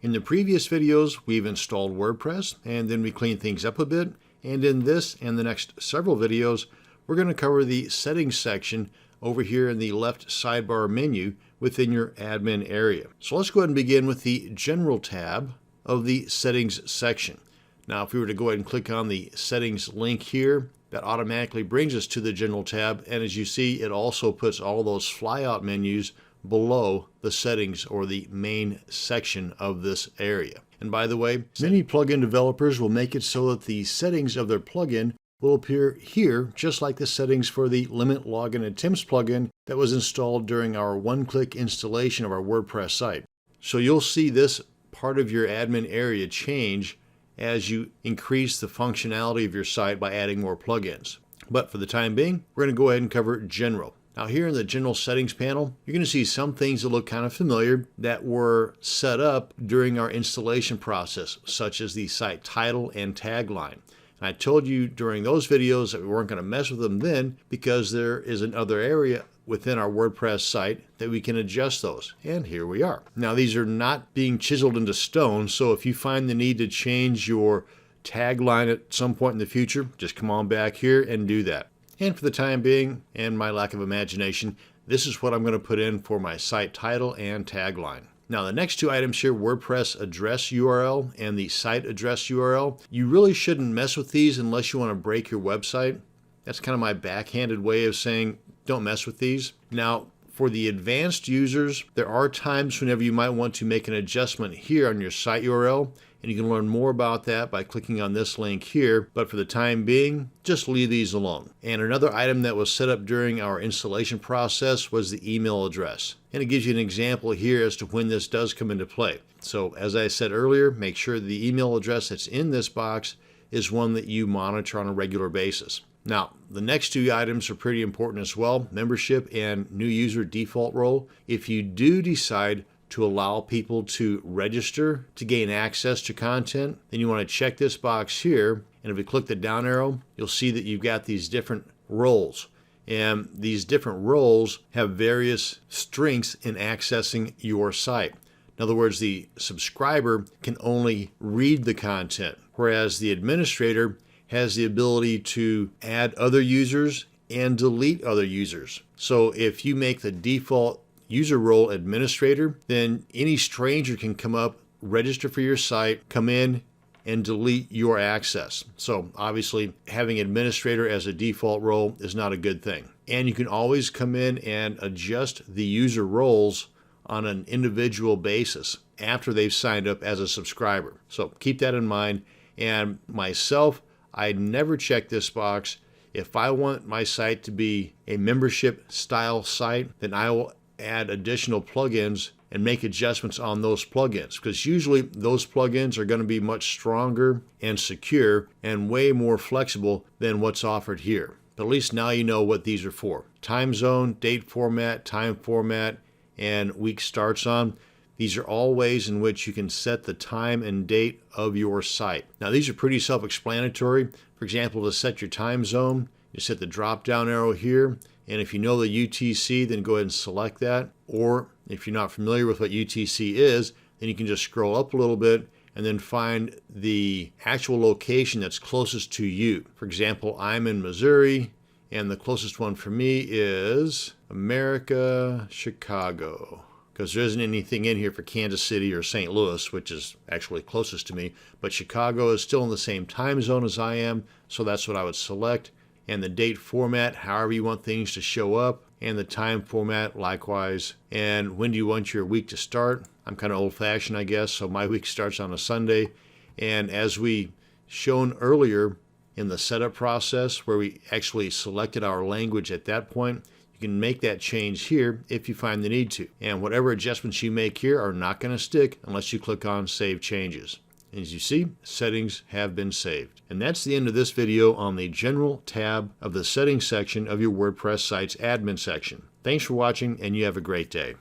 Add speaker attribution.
Speaker 1: In the previous videos, we've installed WordPress and then we cleaned things up a bit. And in this and the next several videos, we're going to cover the settings section over here in the left sidebar menu within your admin area. So let's go ahead and begin with the General tab of the settings section. Now, if we were to go ahead and click on the settings link here, that automatically brings us to the General tab. And as you see, it also puts all those flyout menus below the settings or the main section of this area. And by the way, many plugin developers will make it so that the settings of their plugin will appear here, just like the settings for the Limit Login Attempts plugin that was installed during our one-click installation of our WordPress site. So you'll see this part of your admin area change as you increase the functionality of your site by adding more plugins. But for the time being, we're going to go ahead and cover General. Now here in the General Settings panel, you're going to see some things that look kind of familiar that were set up during our installation process, such as the site title and tagline. And I told you during those videos that we weren't going to mess with them then because there is another area within our WordPress site that we can adjust those. And here we are. Now these are not being chiseled into stone, so if you find the need to change your tagline at some point in the future, just come on back here and do that. And for the time being, and my lack of imagination, this is what I'm going to put in for my site title and tagline. Now the next two items here, WordPress address URL and the site address URL, you really shouldn't mess with these unless you want to break your website. That's kind of my backhanded way of saying don't mess with these. Now for the advanced users, there are times whenever you might want to make an adjustment here on your site URL, and you can learn more about that by clicking on this link here. But for the time being, just leave these alone. And another item that was set up during our installation process was the email address. And it gives you an example here as to when this does come into play. So as I said earlier, make sure the email address that's in this box is one that you monitor on a regular basis. Now, the next two items are pretty important as well, membership and new user default role. If you do decide to allow people to register to gain access to content, then you want to check this box here. And if we click the down arrow, you'll see that you've got these different roles. And these different roles have various strengths in accessing your site. In other words, the subscriber can only read the content, whereas the administrator has the ability to add other users and delete other users. So if you make the default user role administrator, then any stranger can come up, register for your site, come in and delete your access. So obviously having administrator as a default role is not a good thing. And you can always come in and adjust the user roles on an individual basis after they've signed up as a subscriber. So keep that in mind. And myself, I never check this box. If I want my site to be a membership style site, then I will add additional plugins and make adjustments on those plugins, because usually those plugins are going to be much stronger and secure and way more flexible than what's offered here. But at least now you know what these are for. Time zone, date format, time format, and week starts on. These are all ways in which you can set the time and date of your site. Now these are pretty self-explanatory. For example, to set your time zone, you set the drop down arrow here. And if you know the UTC, then go ahead and select that. Or if you're not familiar with what UTC is, then you can just scroll up a little bit and then find the actual location that's closest to you. For example, I'm in Missouri, and the closest one for me is America, Chicago, because there isn't anything in here for Kansas City or St. Louis, which is actually closest to me. But Chicago is still in the same time zone as I am, so that's what I would select. And the date format, however you want things to show up, and the time format likewise. And when do you want your week to start? I'm kind of old-fashioned, I guess, so my week starts on a Sunday. And as we shown earlier in the setup process, where we actually selected our language at that point, you can make that change here if you find the need to. And whatever adjustments you make here are not going to stick unless you click on Save Changes. And as you see, settings have been saved. And that's the end of this video on the General tab of the settings section of your WordPress site's admin section. Thanks for watching, and you have a great day.